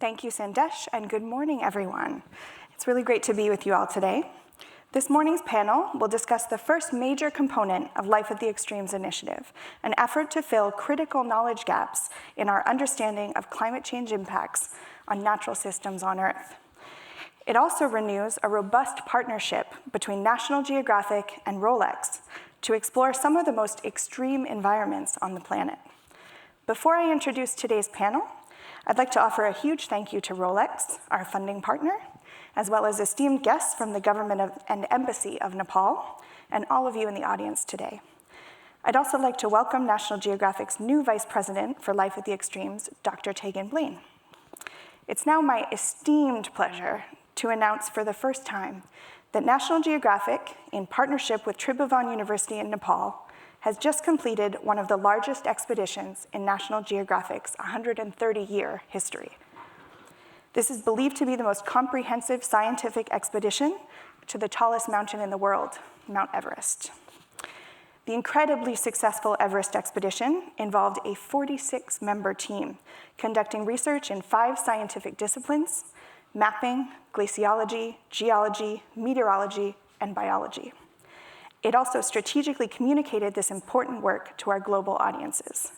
Thank you, Sandesh, and good morning, everyone. It's really great to be with you all today. This morning's panel will discuss the first major component of Life at the Extremes initiative, an effort to fill critical knowledge gaps in our understanding of climate change impacts on natural systems on Earth. It also renews a robust partnership between National Geographic and Rolex to explore some of the most extreme environments on the planet. Before I introduce today's panel, I'd like to offer a huge thank you to Rolex, our funding partner, as well as esteemed guests from the government and embassy of Nepal, and all of you in the audience today. I'd also like to welcome National Geographic's new Vice President for Life at the Extremes, Dr. Tegan Blaine. It's now my esteemed pleasure to announce for the first time that National Geographic, in partnership with Tribhuvan University in Nepal, has just completed one of the largest expeditions in National Geographic's 130-year history. This is believed to be the most comprehensive scientific expedition to the tallest mountain in the world, Mount Everest. The incredibly successful Everest expedition involved a 46-member team conducting research in 5 scientific disciplines: mapping, glaciology, geology, meteorology, and biology. It also strategically communicated this important work to our global audiences.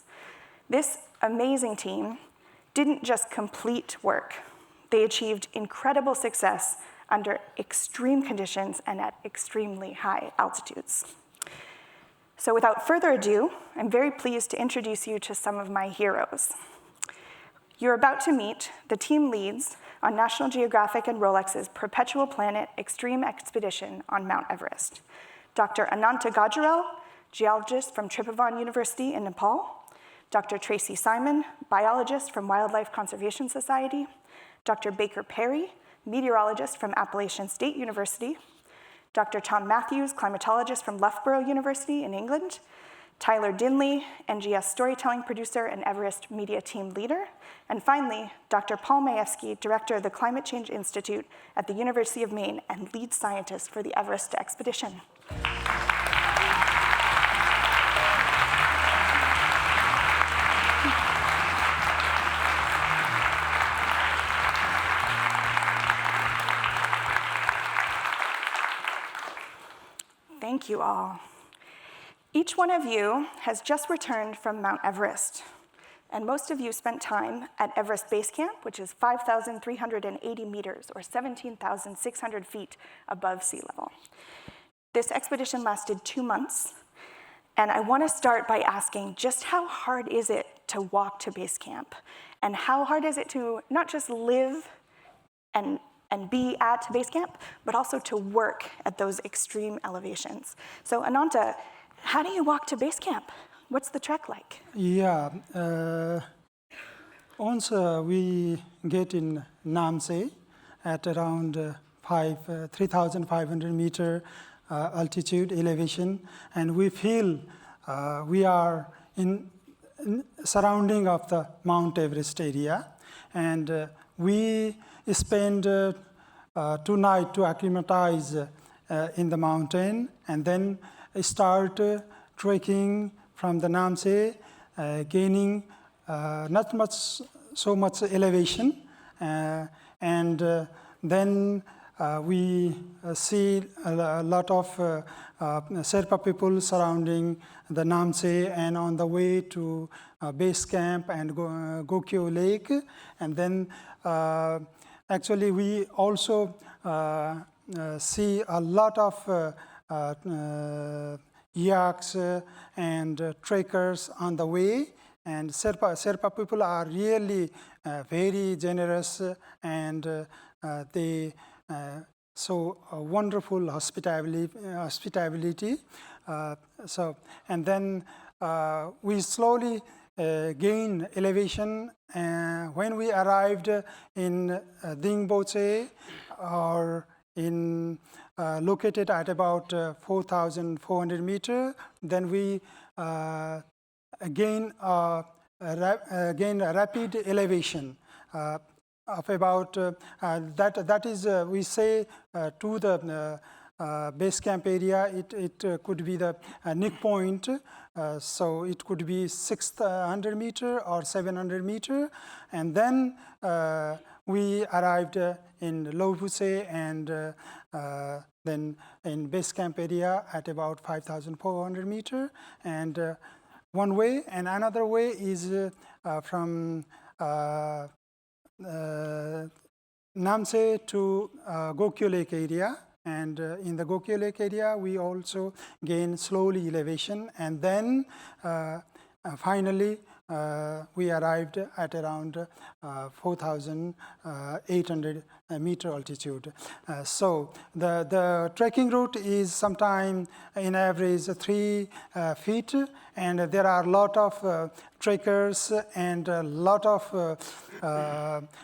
This amazing team didn't just complete work. They achieved incredible success under extreme conditions and at extremely high altitudes. So without further ado, I'm very pleased to introduce you to some of my heroes. You're about to meet the team leads on National Geographic and Rolex's Perpetual Planet Extreme Expedition on Mount Everest. Dr. Ananta Gajurel, geologist from Tribhuvan University in Nepal, Dr. Tracie Seimon, biologist from Wildlife Conservation Society, Dr. Baker Perry, meteorologist from Appalachian State University, Dr. Tom Matthews, climatologist from Loughborough University in England, Tyler Dinley, NGS storytelling producer and Everest media team leader, and finally, Dr. Paul Mayewski, director of the Climate Change Institute at the University of Maine and lead scientist for the Everest expedition. Thank you all. Each one of you has just returned from Mount Everest, and most of you spent time at Everest Base Camp, which is 5,380 meters, or 17,600 feet above sea level. This expedition lasted 2 months, and I want to start by asking just how hard is it to walk to base camp, and how hard is it to not just live and be at base camp, but also to work at those extreme elevations. So Ananta, how do you walk to base camp? What's the trek like? Yeah, once we get in Namche at around 3,500 meter altitude elevation, and we feel we are in surrounding of the Mount Everest area, and we spend 2 nights to acclimatize in the mountain, and then start trekking from the Namche, gaining not so much elevation, and then we see a lot of Sherpa people surrounding the Namche, and on the way to base camp and Gokyo Lake, and then actually we also see a lot of yaks and trekkers on the way, and Sherpa people are really very generous, and they show a wonderful hospitality. And then we slowly gain elevation. When we arrived in Dingboche, or located at about 4,400 meters, then we gain a rapid elevation of about that is we say to the base camp area. It could be the nick point, so it could be 600 meter or 700 meter, and then we arrived in Lobuse and then in base camp area at about 5,400 meter. And one way, and another way is from Namse to Gokyo Lake area. And in the Gokyo Lake area, we also gain slowly elevation. And then finally, we arrived at around 4,800 meter altitude. So the trekking route is sometime in average 3 feet, and there are a lot of trekkers and a lot of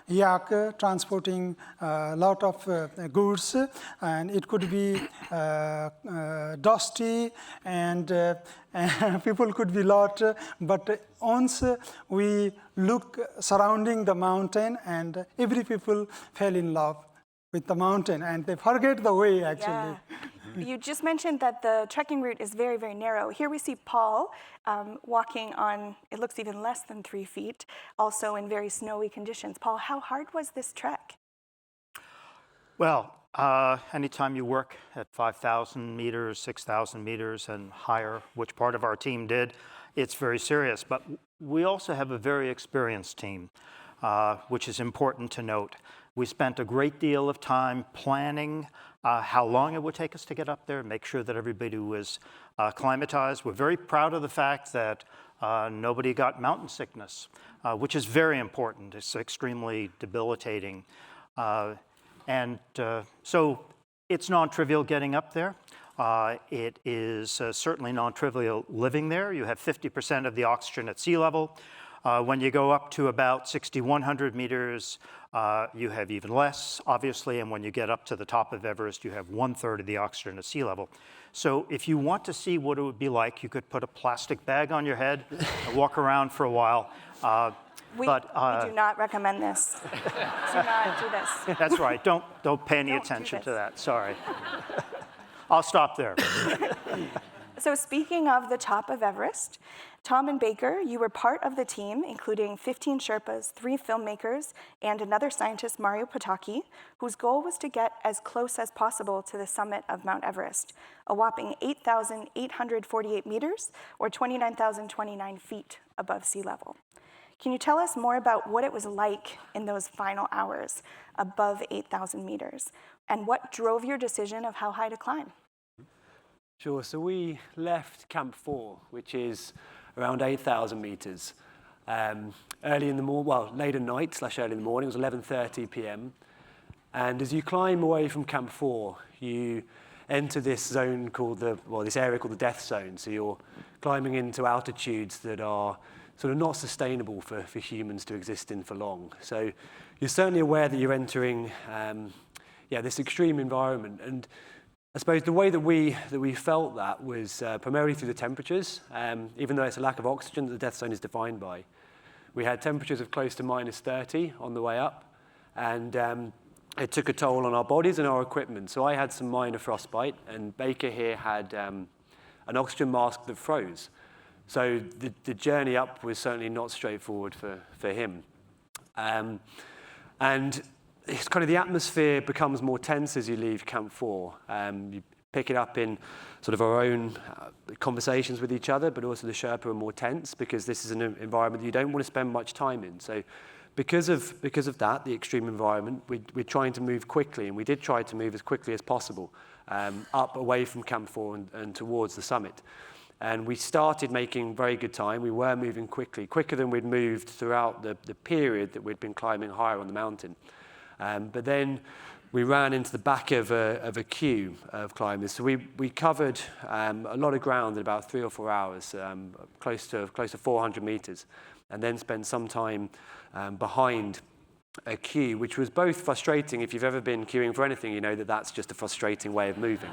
yak transporting a lot of goods, and it could be dusty and people could be lot, but once we look surrounding the mountain, and every people fell in love with the mountain and they forget the way actually. Yeah. You just mentioned that the trekking route is very, very narrow. Here we see Paul walking on, it looks even less than 3 feet, also in very snowy conditions. Paul, how hard was this trek? Well, anytime you work at 5,000 meters, 6,000 meters and higher, which part of our team did, it's very serious. But we also have a very experienced team, which is important to note. We spent a great deal of time planning how long it would take us to get up there, make sure that everybody was acclimatized. We're very proud of the fact that nobody got mountain sickness, which is very important. It's extremely debilitating. So it's non-trivial getting up there. It is certainly non-trivial living there. You have 50% of the oxygen at sea level. When you go up to about 6,100 meters, you have even less, obviously, and when you get up to the top of Everest, you have 1/3 of the oxygen at sea level. So if you want to see what it would be like, you could put a plastic bag on your head and walk around for a while. We do not recommend this. Do not do this. That's right. Don't pay any attention to that. Sorry. I'll stop there. So speaking of the top of Everest, Tom and Baker, you were part of the team, including 15 Sherpas, 3 filmmakers, and another scientist, Mario Pataki, whose goal was to get as close as possible to the summit of Mount Everest, a whopping 8,848 meters, or 29,029 feet above sea level. Can you tell us more about what it was like in those final hours above 8,000 meters, and what drove your decision of how high to climb? Sure, so we left Camp 4, which is around 8,000 meters, early in the morning, well, late at night / early in the morning. It was 11:30 p.m. And as you climb away from Camp 4, you enter this zone called this area called the death zone. So you're climbing into altitudes that are sort of not sustainable for humans to exist in for long. So you're certainly aware that you're entering this extreme environment. And I suppose the way that we felt that was primarily through the temperatures. Even though it's a lack of oxygen that the death zone is defined by. We had temperatures of close to -30 on the way up, and it took a toll on our bodies and our equipment. So I had some minor frostbite, and Baker here had an oxygen mask that froze. So the journey up was certainly not straightforward for him. And it's kind of the atmosphere becomes more tense as you leave Camp 4. You pick it up in sort of our own conversations with each other, but also the Sherpa are more tense because this is an environment that you don't want to spend much time in. So because of that, the extreme environment, we're trying to move quickly, and we did try to move as quickly as possible up away from Camp 4 and towards the summit. And we started making very good time. We were moving quickly, quicker than we'd moved throughout the period that we'd been climbing higher on the mountain. But then we ran into the back of a queue of climbers. So we covered a lot of ground in about 3 or 4 hours, close to 400 meters, and then spent some time behind a queue, which was both frustrating. If you've ever been queuing for anything, you know that that's just a frustrating way of moving.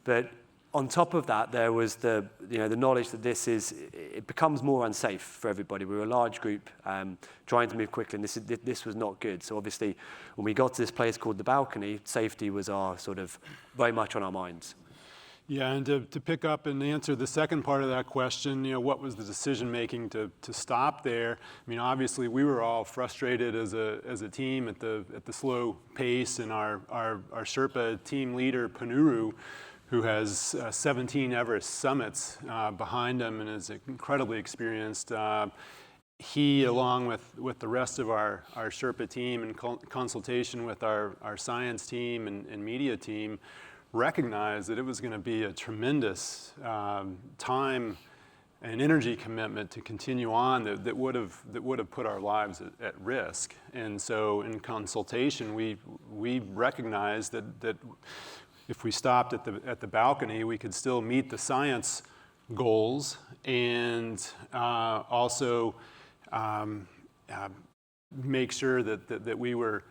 But on top of that, there was the knowledge that it becomes more unsafe for everybody. We were a large group trying to move quickly, and this was not good. So obviously, when we got to this place called the balcony, safety was our sort of very much on our minds. Yeah, and to pick up and answer the second part of that question, what was the decision making to stop there? I mean, obviously we were all frustrated as a team at the slow pace, and our Sherpa team leader Panuru, who has 17 Everest summits behind him and is incredibly experienced. He, along with the rest of our Sherpa team, in consultation with our science team and media team, recognized that it was going to be a tremendous time and energy commitment to continue on that would have put our lives at risk. And so, in consultation, we recognized that if we stopped at the balcony, we could still meet the science goals and also make sure that we were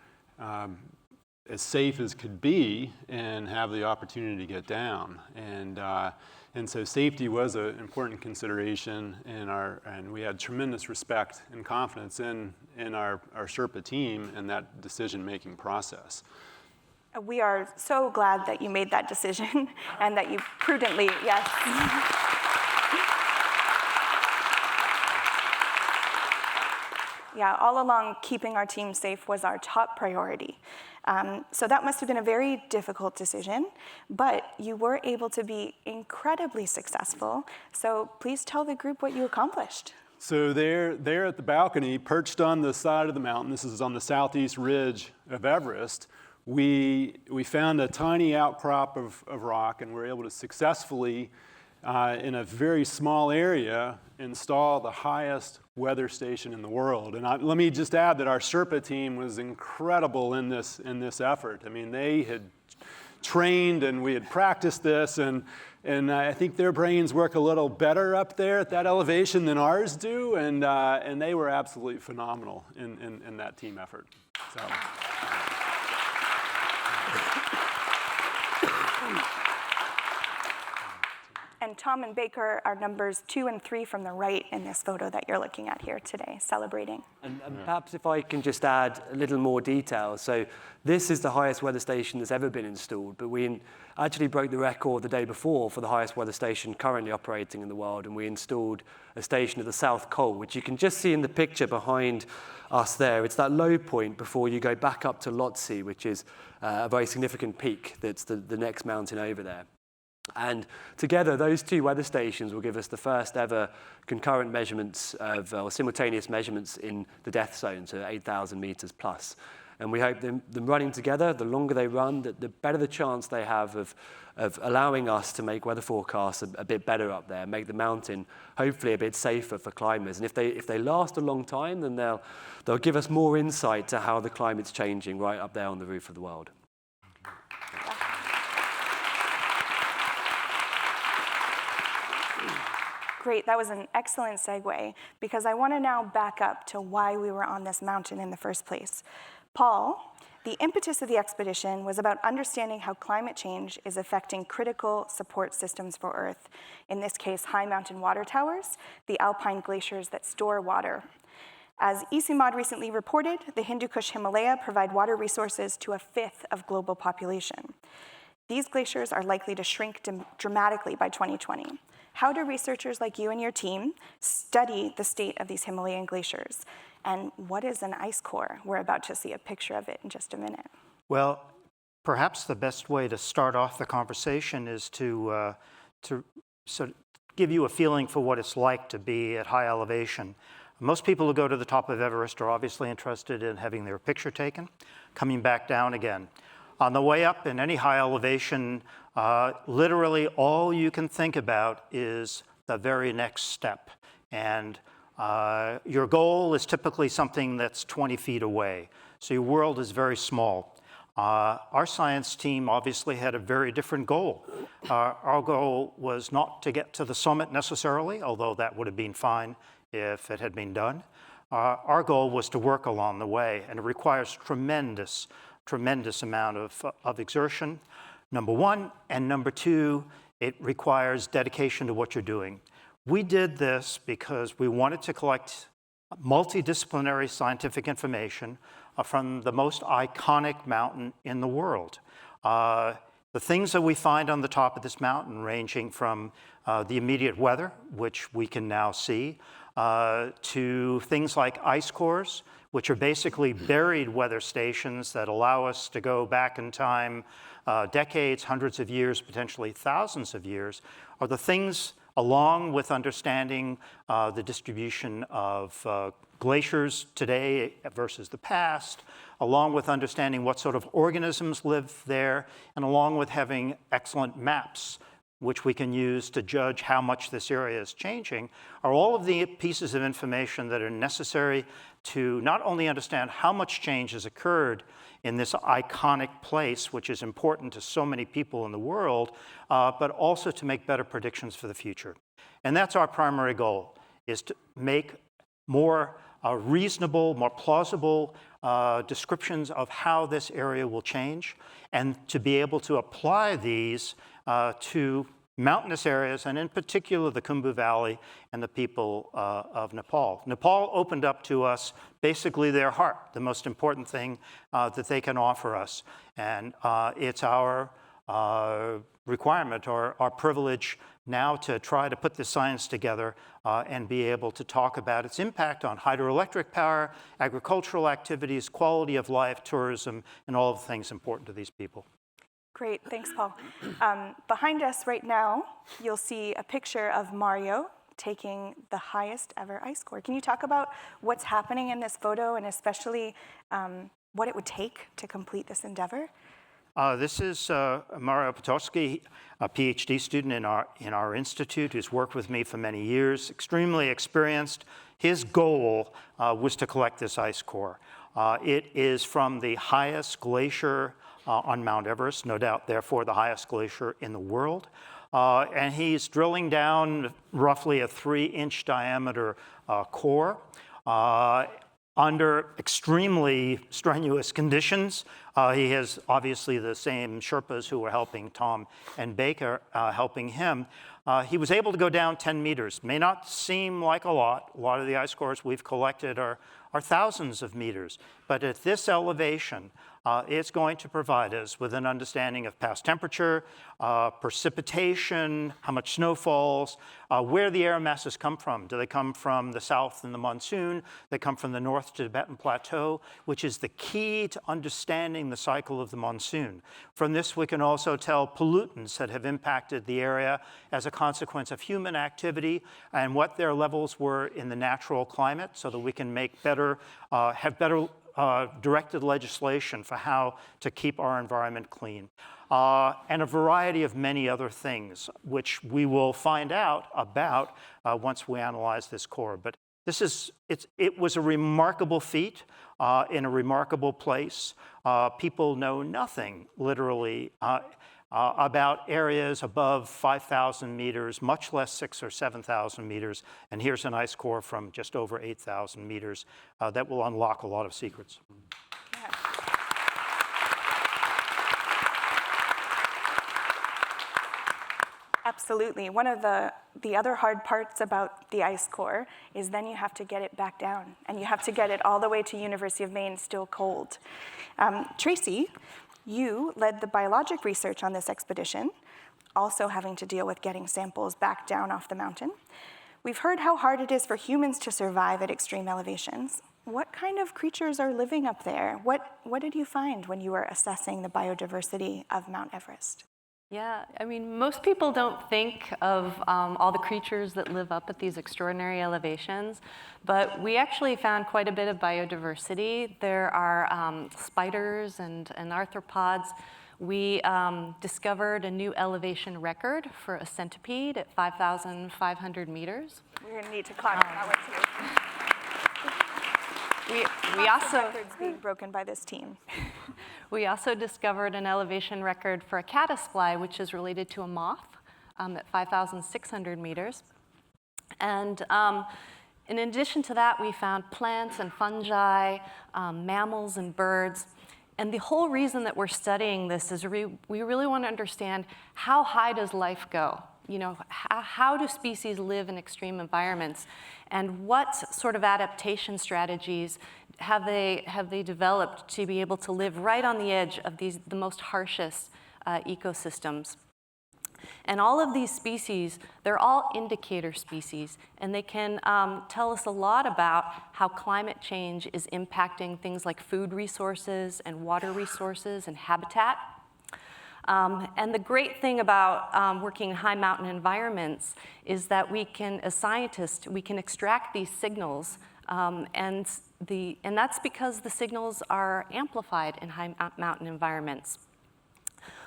as safe as could be and have the opportunity to get down. And so safety was an important consideration, and we had tremendous respect and confidence in our Sherpa team and that decision-making process. We are so glad that you made that decision and that you prudently, yes. Yeah, all along, keeping our team safe was our top priority. So that must have been a very difficult decision, but you were able to be incredibly successful. So please tell the group what you accomplished. So there at the balcony, perched on the side of the mountain, this is on the southeast ridge of Everest, we found a tiny outcrop of rock, and were able to successfully, in a very small area, install the highest weather station in the world. And let me just add that our Sherpa team was incredible in this effort. I mean, they had trained and we had practiced this, and I think their brains work a little better up there at that elevation than ours do, and they were absolutely phenomenal in that team effort. So. And Tom and Baker are numbers 2 and 3 from the right in this photo that you're looking at here today, celebrating. And perhaps if I can just add a little more detail. So this is the highest weather station that's ever been installed, but we actually broke the record the day before for the highest weather station currently operating in the world, and we installed a station at the South Pole, which you can just see in the picture behind us there. It's that low point before you go back up to Lhotse, which is a very significant peak that's the next mountain over there. And together, those two weather stations will give us the first ever concurrent measurements or simultaneous measurements in the death zone, so 8,000 meters plus. And we hope them running together, the longer they run, the better the chance they have of allowing us to make weather forecasts a bit better up there, make the mountain hopefully a bit safer for climbers. And if they last a long time, then they'll give us more insight to how the climate's changing right up there on the roof of the world. Great, that was an excellent segue, because I want to now back up to why we were on this mountain in the first place. Paul, the impetus of the expedition was about understanding how climate change is affecting critical support systems for Earth, in this case, high mountain water towers, the alpine glaciers that store water. As ECMOD recently reported, the Hindu Kush Himalaya provide water resources to 1/5 of global population. These glaciers are likely to shrink dramatically by 2020. How do researchers like you and your team study the state of these Himalayan glaciers? And what is an ice core? We're about to see a picture of it in just a minute. Well, perhaps the best way to start off the conversation is to sort of give you a feeling for what it's like to be at high elevation. Most people who go to the top of Everest are obviously interested in having their picture taken, coming back down again. On the way up in any high elevation, literally all you can think about is the very next step. And your goal is typically something that's 20 feet away. So your world is very small. Our science team obviously had a very different goal. Our goal was not to get to the summit necessarily, although that would have been fine if it had been done. Our goal was to work along the way, and it requires tremendous amount of exertion, number one, and number two, it requires dedication to what you're doing. We did this because we wanted to collect multidisciplinary scientific information from the most iconic mountain in the world. The things that we find on the top of this mountain, ranging from the immediate weather, which we can now see, to things like ice cores, which are basically buried weather stations that allow us to go back in time decades, hundreds of years, potentially thousands of years, are the things, along with understanding the distribution of glaciers today versus the past, along with understanding what sort of organisms live there, and along with having excellent maps which we can use to judge how much this area is changing, are all of the pieces of information that are necessary to not only understand how much change has occurred in this iconic place, which is important to so many people in the world, but also to make better predictions for the future. And that's our primary goal, is to make more reasonable, more plausible descriptions of how this area will change, and to be able to apply these to mountainous areas, and in particular the Khumbu Valley and the people of Nepal. Nepal opened up to us basically their heart, the most important thing that they can offer us. And it's our requirement or our privilege now to try to put this science together and be able to talk about its impact on hydroelectric power, agricultural activities, quality of life, tourism, and all of the things important to these people. Great, thanks, Paul. Behind us right now, you'll see a picture of Mario taking the highest ever ice core. Can you talk about what's happening in this photo, and especially what it would take to complete this endeavor? This is Mario Potocki, a PhD student in our institute, who's worked with me for many years, extremely experienced. His goal was to collect this ice core. It is from the highest glacier on Mount Everest, no doubt, therefore, the highest glacier in the world. And he's drilling down roughly a 3-inch diameter core under extremely strenuous conditions. He has obviously the same Sherpas who were helping Tom and Baker, helping him. He was able to go down 10 meters. May not seem like a lot. A lot of the ice cores we've collected are thousands of meters. But at this elevation, it's going to provide us with an understanding of past temperature, precipitation, how much snow falls, where the air masses come from. Do they come from the south in the monsoon? They come from the north to Tibetan Plateau, which is the key to understanding the cycle of the monsoon. From this, we can also tell pollutants that have impacted the area as a consequence of human activity and what their levels were in the natural climate, so that we can make better, have better directed legislation for how to keep our environment clean, and a variety of many other things, which we will find out about once we analyze this core. But it was a remarkable feat in a remarkable place. People know nothing, literally, about areas above 5,000 meters, much less 6,000 or 7,000 meters. And here's an ice core from just over 8,000 meters that will unlock a lot of secrets. Yeah. Absolutely. One of the other hard parts about the ice core is then you have to get it back down, and you have to get it all the way to University of Maine, still cold. Tracie, you led the biologic research on this expedition, also having to deal with getting samples back down off the mountain. We've heard how hard it is for humans to survive at extreme elevations. What kind of creatures are living up there? What did you find when you were assessing the biodiversity of Mount Everest? Yeah, I mean, most people don't think of all the creatures that live up at these extraordinary elevations, but we actually found quite a bit of biodiversity. There are spiders and arthropods. We discovered a new elevation record for a centipede at 5,500 meters. We're going to need to clap for that one too. We also records being broken by this team. We also discovered an elevation record for a caddisfly, which is related to a moth, at 5,600 meters. And in addition to that, we found plants and fungi, mammals and birds. And the whole reason that we're studying this is we really want to understand, how high does life go? You know, how do species live in extreme environments? And what sort of adaptation strategies have they developed to be able to live right on the edge of the most harshest ecosystems. And all of these species, they're all indicator species, and they can tell us a lot about how climate change is impacting things like food resources and water resources and habitat. And the great thing about working in high mountain environments is that we can, as scientists, we can extract these signals, and that's because the signals are amplified in high mountain environments.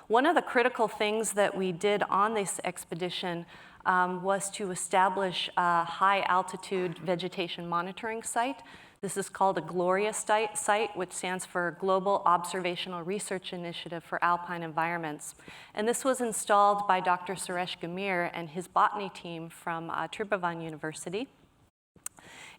One of the critical things that we did on this expedition was to establish a high-altitude vegetation monitoring site. This is called a GLORIA site, which stands for Global Observational Research Initiative for Alpine Environments. And this was installed by Dr. Suresh Gamir and his botany team from Tribhuvan University.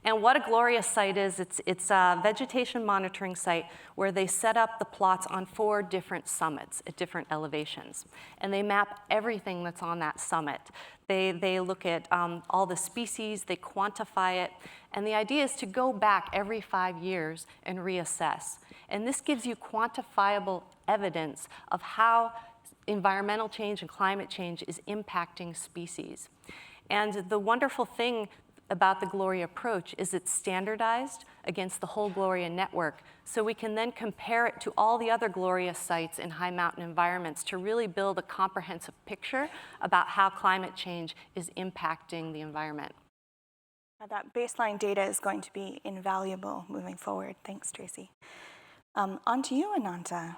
And what a GLORIA site is, it's a vegetation monitoring site where they set up the plots on 4 different summits at different elevations. And they map everything that's on that summit. They look at all the species, they quantify it, and the idea is to go back every 5 years and reassess. And this gives you quantifiable evidence of how environmental change and climate change is impacting species. And the wonderful thing about the GLORIA approach is it's standardized against the whole GLORIA network, so we can then compare it to all the other GLORIA sites in high mountain environments to really build a comprehensive picture about how climate change is impacting the environment. That baseline data is going to be invaluable moving forward. Thanks, Tracie. On to you, Ananta.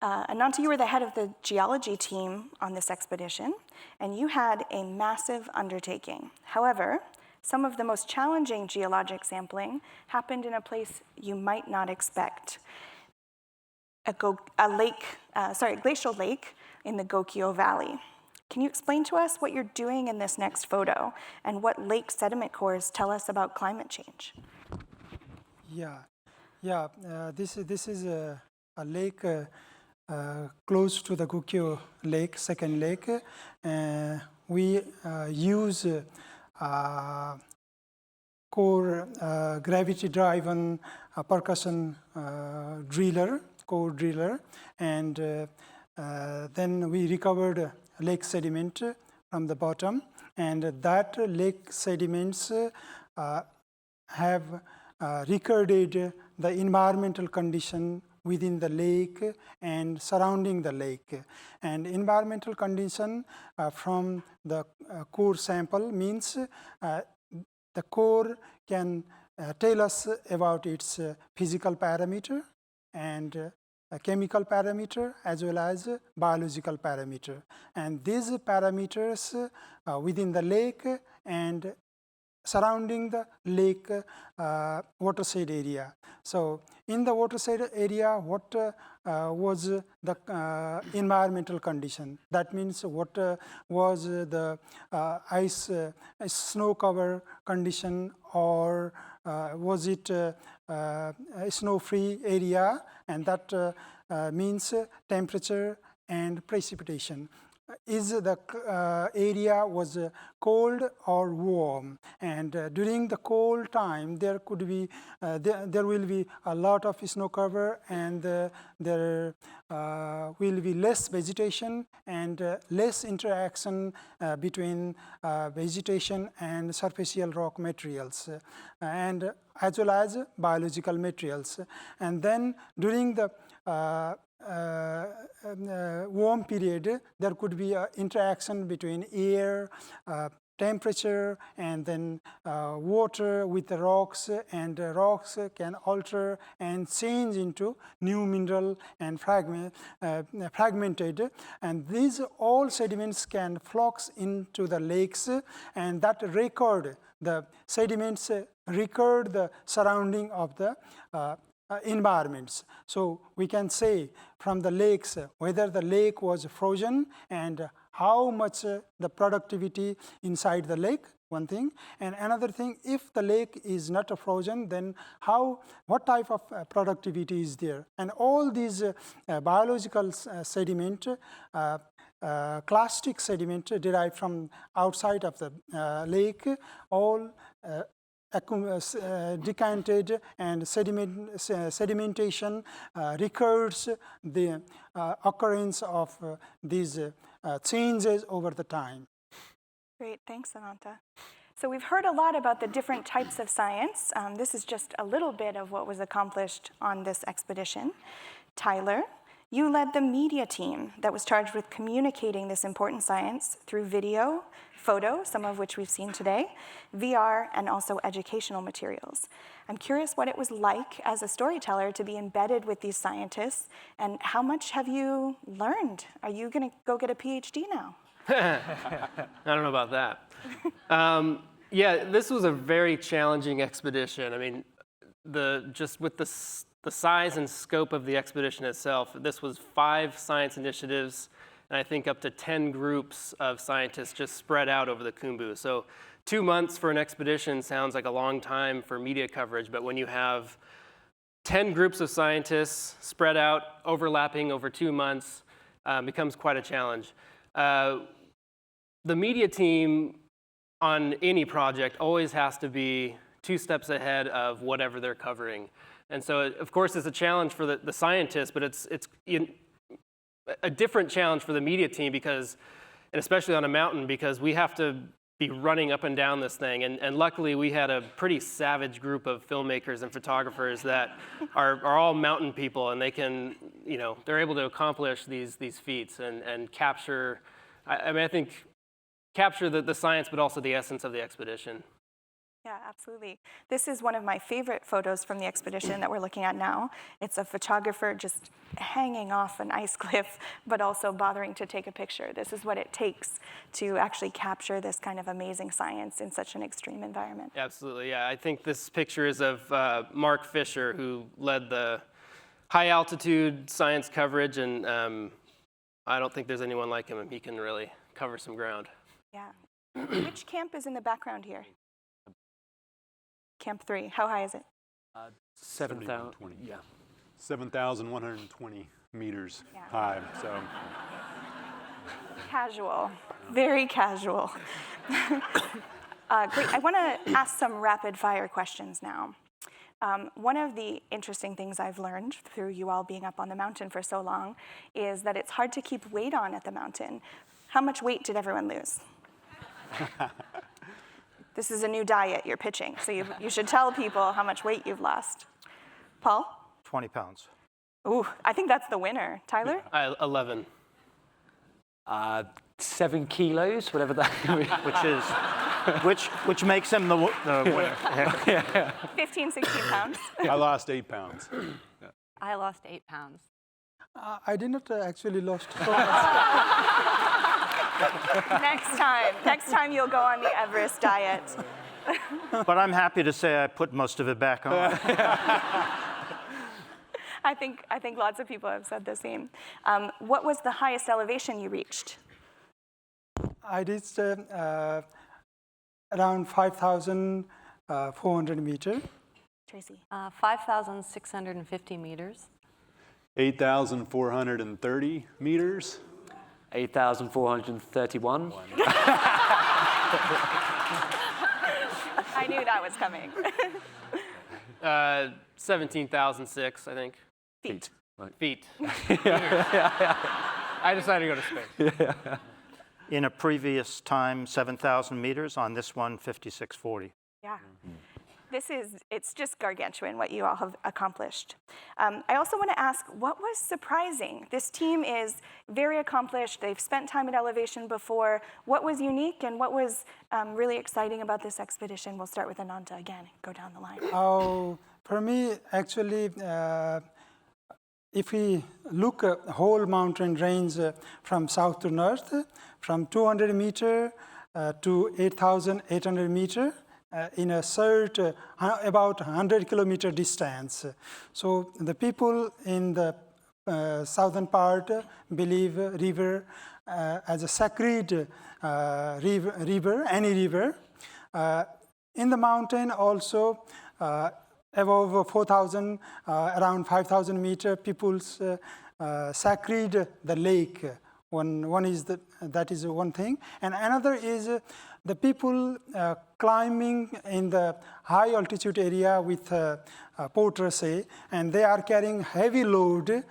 Ananta, you were the head of the geology team on this expedition, and you had a massive undertaking. However, some of the most challenging geologic sampling happened in a place you might not expect, a glacial lake in the Gokyo Valley. Can you explain to us what you're doing in this next photo and what lake sediment cores tell us about climate change? This is a lake close to the Gokyo Lake, second lake. We use core gravity-driven percussion core driller, and then we recovered lake sediment from the bottom, and that lake sediments have recorded the environmental condition within the lake and surrounding the lake. And environmental condition from the core sample means the core can tell us about its physical parameter and chemical parameter as well as biological parameter. And these parameters within the lake and surrounding the lake watershed area. So in the watershed area, what was the environmental condition? That means what was the ice snow cover condition, or was it a snow-free area? And that means temperature and precipitation. Is the area was cold or warm? And during the cold time, there could be there will be a lot of snow cover, and there will be less vegetation and less interaction between vegetation and superficial rock materials, and as well as biological materials. And then during the warm period, there could be an interaction between air, temperature, and then water with the rocks, and rocks can alter and change into new mineral and fragmented, and these all sediments can flux into the lakes, and that record, the sediments record the surrounding of the environments. So we can say from the lakes whether the lake was frozen and how much the productivity inside the lake, one thing. And another thing, if the lake is not frozen, then what type of productivity is there? And all these biological sediment, clastic sediment derived from outside of the lake, all decanted and sedimentation records the occurrence of these changes over the time. Great, thanks, Ananta. So we've heard a lot about the different types of science. This is just a little bit of what was accomplished on this expedition. Tyler, you led the media team that was charged with communicating this important science through video, photo, some of which we've seen today, VR, and also educational materials. I'm curious what it was like as a storyteller to be embedded with these scientists, and how much have you learned? Are you going to go get a PhD now? I don't know about that. Yeah, this was a very challenging expedition. I mean, just with the size and scope of the expedition itself, this was 5 science initiatives, and I think up to 10 groups of scientists just spread out over the Khumbu. So 2 months for an expedition sounds like a long time for media coverage, but when you have 10 groups of scientists spread out, overlapping over 2 months, becomes quite a challenge. The media team on any project always has to be 2 steps ahead of whatever they're covering. And so, of course, it's a challenge for the scientists, but it's a different challenge for the media team because, and especially on a mountain, because we have to be running up and down this thing. And luckily, we had a pretty savage group of filmmakers and photographers that are all mountain people, and they can, they're able to accomplish these feats and capture, I think, capture the science, but also the essence of the expedition. Yeah, absolutely. This is one of my favorite photos from the expedition that we're looking at now. It's a photographer just hanging off an ice cliff, but also bothering to take a picture. This is what it takes to actually capture this kind of amazing science in such an extreme environment. Absolutely, yeah. I think this picture is of Mark Fisher, who led the high altitude science coverage, and I don't think there's anyone like him. He can really cover some ground. Yeah. Which camp is in the background here? Camp 3. How high is it? 7,000. Yeah. 7,120 meters Yeah. high. So Casual. Very casual. Great. I want to ask some rapid fire questions now. One of the interesting things I've learned through you all being up on the mountain for so long is that it's hard to keep weight on at the mountain. How much weight did everyone lose? This is a new diet you're pitching, so you should tell people how much weight you've lost. Paul? 20 pounds. Ooh, I think that's the winner. Tyler? 11. 7 kilos, whatever that Which makes him the winner. 15, 16 pounds. I lost 8 pounds. I lost 8 pounds. I did not actually lost so much. Next time you'll go on the Everest diet. But I'm happy to say I put most of it back on. I think lots of people have said the same. What was the highest elevation you reached? I reached around 5,400 meters. Tracie? 5,650 meters. 8,430 meters. 8,431. I knew that was coming. 17,006, I think. Feet. Right. Feet. I decided to go to space. In a previous time, 7,000 meters. On this one, 5,640. Yeah. It's just gargantuan what you all have accomplished. I also want to ask, what was surprising? This team is very accomplished. They've spent time at elevation before. What was unique and what was really exciting about this expedition? We'll start with Ananta again, go down the line. Oh, for me, actually, if we look at the whole mountain range from south to north, from 200 meter to 8,800 meter, in a short, about 100 kilometer distance. So the people in the southern part believe river as a sacred river, any river. In the mountain also, above 4,000, around 5,000 meter, people's sacred the lake One is that is one thing, and another is the people climbing in the high altitude area with Port Tracie, and they are carrying heavy load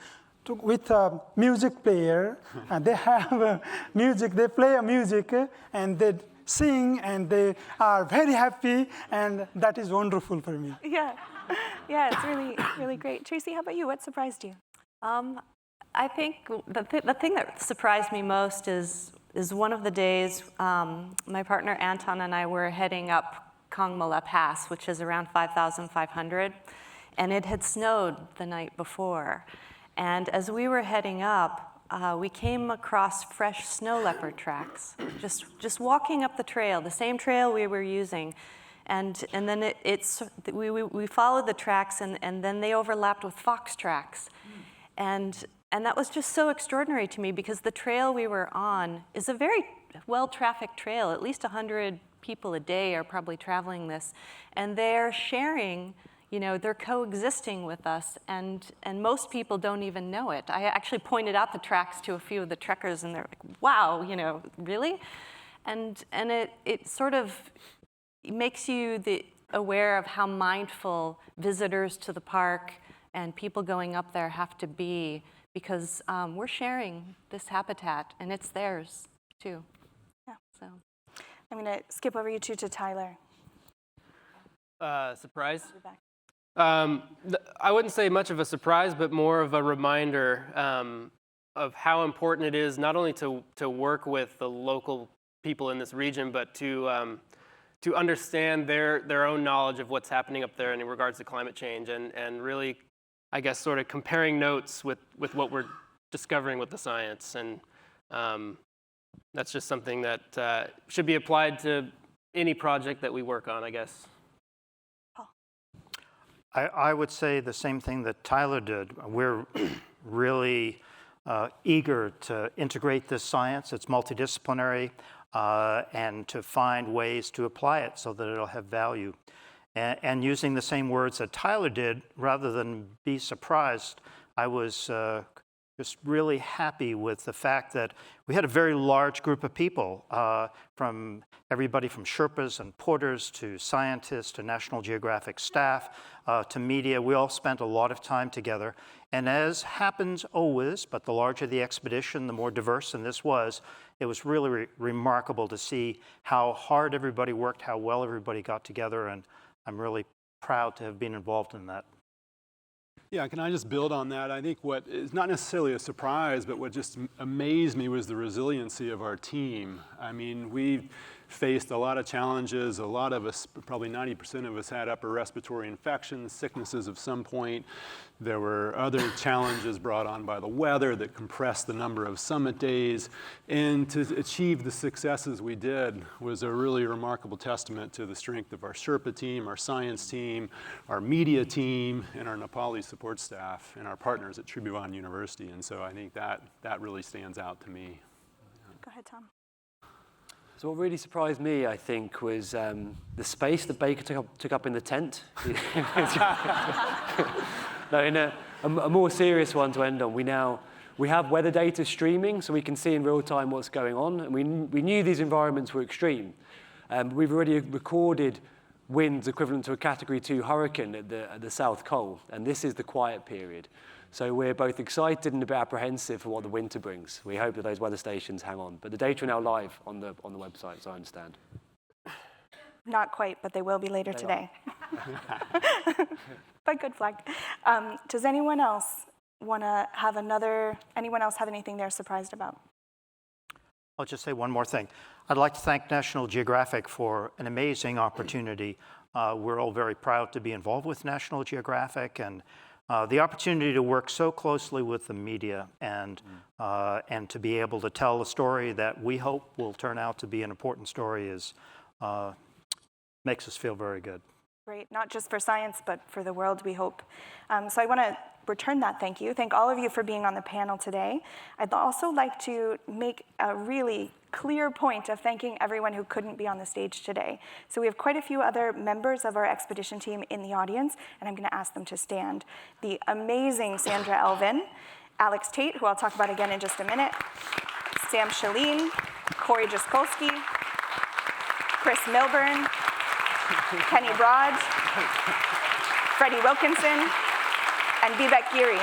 with a music player, and they have music. They play a music, and they sing, and they are very happy, and that is wonderful for me. Yeah, yeah, it's really great. Tracie, how about you? What surprised you? I think the thing that surprised me most is one of the days my partner Anton and I were heading up Kongmala Pass, which is around 5,500, and it had snowed the night before. And as we were heading up, we came across fresh snow leopard tracks, just walking up the trail, the same trail we were using. And then we followed the tracks, and then they overlapped with fox tracks. And that was just so extraordinary to me, because the trail we were on is a very well-trafficked trail. At least 100 people a day are probably traveling this. And they're sharing, they're coexisting with us, and most people don't even know it. I actually pointed out the tracks to a few of the trekkers, and they're like, wow, really? And it sort of makes you aware of how mindful visitors to the park and people going up there have to be, because we're sharing this habitat, and it's theirs too. Yeah. So I'm going to skip over you two to Tyler. Surprise? I wouldn't say much of a surprise, but more of a reminder of how important it is not only to work with the local people in this region, but to understand their own knowledge of what's happening up there in regards to climate change, and really, I guess, sort of comparing notes with what we're discovering with the science. And that's just something that should be applied to any project that we work on, I guess. I would say the same thing that Tyler did. We're really eager to integrate this science. It's multidisciplinary, and to find ways to apply it so that it'll have value. And using the same words that Tyler did, rather than be surprised, I was just really happy with the fact that we had a very large group of people, from everybody from Sherpas and porters to scientists to National Geographic staff to media. We all spent a lot of time together. And as happens always, but the larger the expedition, the more diverse than this was, it was really remarkable to see how hard everybody worked, how well everybody got together, and I'm really proud to have been involved in that. Yeah, can I just build on that? I think what is not necessarily a surprise, but what just amazed me was the resiliency of our team. I mean, we faced a lot of challenges. A lot of us, probably 90% of us, had upper respiratory infections, sicknesses of some point. There were other challenges brought on by the weather that compressed the number of summit days. And to achieve the successes we did was a really remarkable testament to the strength of our Sherpa team, our science team, our media team, and our Nepali support staff, and our partners at Tribhuvan University. And so I think that really stands out to me. Go ahead, Tom. So what really surprised me, I think, was the space that Baker took up in the tent. No, in a more serious one to end on, we have weather data streaming, so we can see in real time what's going on. And we knew these environments were extreme. We've already recorded winds equivalent to a Category 2 hurricane at the South Col, and this is the quiet period. So we're both excited and a bit apprehensive for what the winter brings. We hope that those weather stations hang on. But the data are now live on the website, as I understand. Not quite, but they will be later today. But good flag. Does anyone else want to have anyone else have anything they're surprised about? I'll just say one more thing. I'd like to thank National Geographic for an amazing opportunity. We're all very proud to be involved with National Geographic, and the opportunity to work so closely with the media and to be able to tell a story that we hope will turn out to be an important story makes us feel very good. Great, not just for science, but for the world, we hope. So I want to return that thank you. Thank all of you for being on the panel today. I'd also like to make a really clear point of thanking everyone who couldn't be on the stage today. So we have quite a few other members of our expedition team in the audience, and I'm going to ask them to stand. The amazing Sandra Elvin, Alex Tate, who I'll talk about again in just a minute, Sam Shaleen, Corey Jaskolski, Chris Milburn, Kenny Broad, Freddie Wilkinson, and Vivek Giri.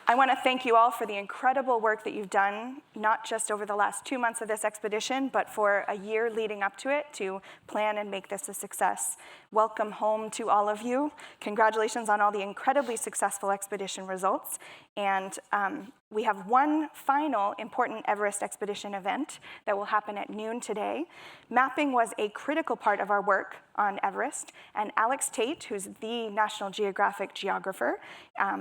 I want to thank you all for the incredible work that you've done, not just over the last 2 months of this expedition, but for a year leading up to it to plan and make this a success. Welcome home to all of you. Congratulations on all the incredibly successful expedition results. And we have one final important Everest expedition event that will happen at noon today. Mapping was a critical part of our work on Everest, and Alex Tate, who's the National Geographic geographer,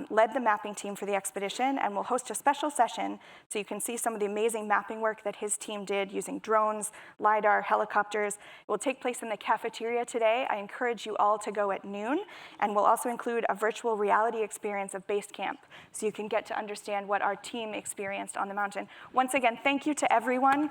led the mapping team for the expedition and will host a special session so you can see some of the amazing mapping work that his team did using drones, LiDAR, helicopters. It will take place in the cafeteria today. I encourage you all to go at noon, and we'll also include a virtual reality experience of base camp so you can get to understand what our team experienced on the mountain. Once again, thank you to everyone.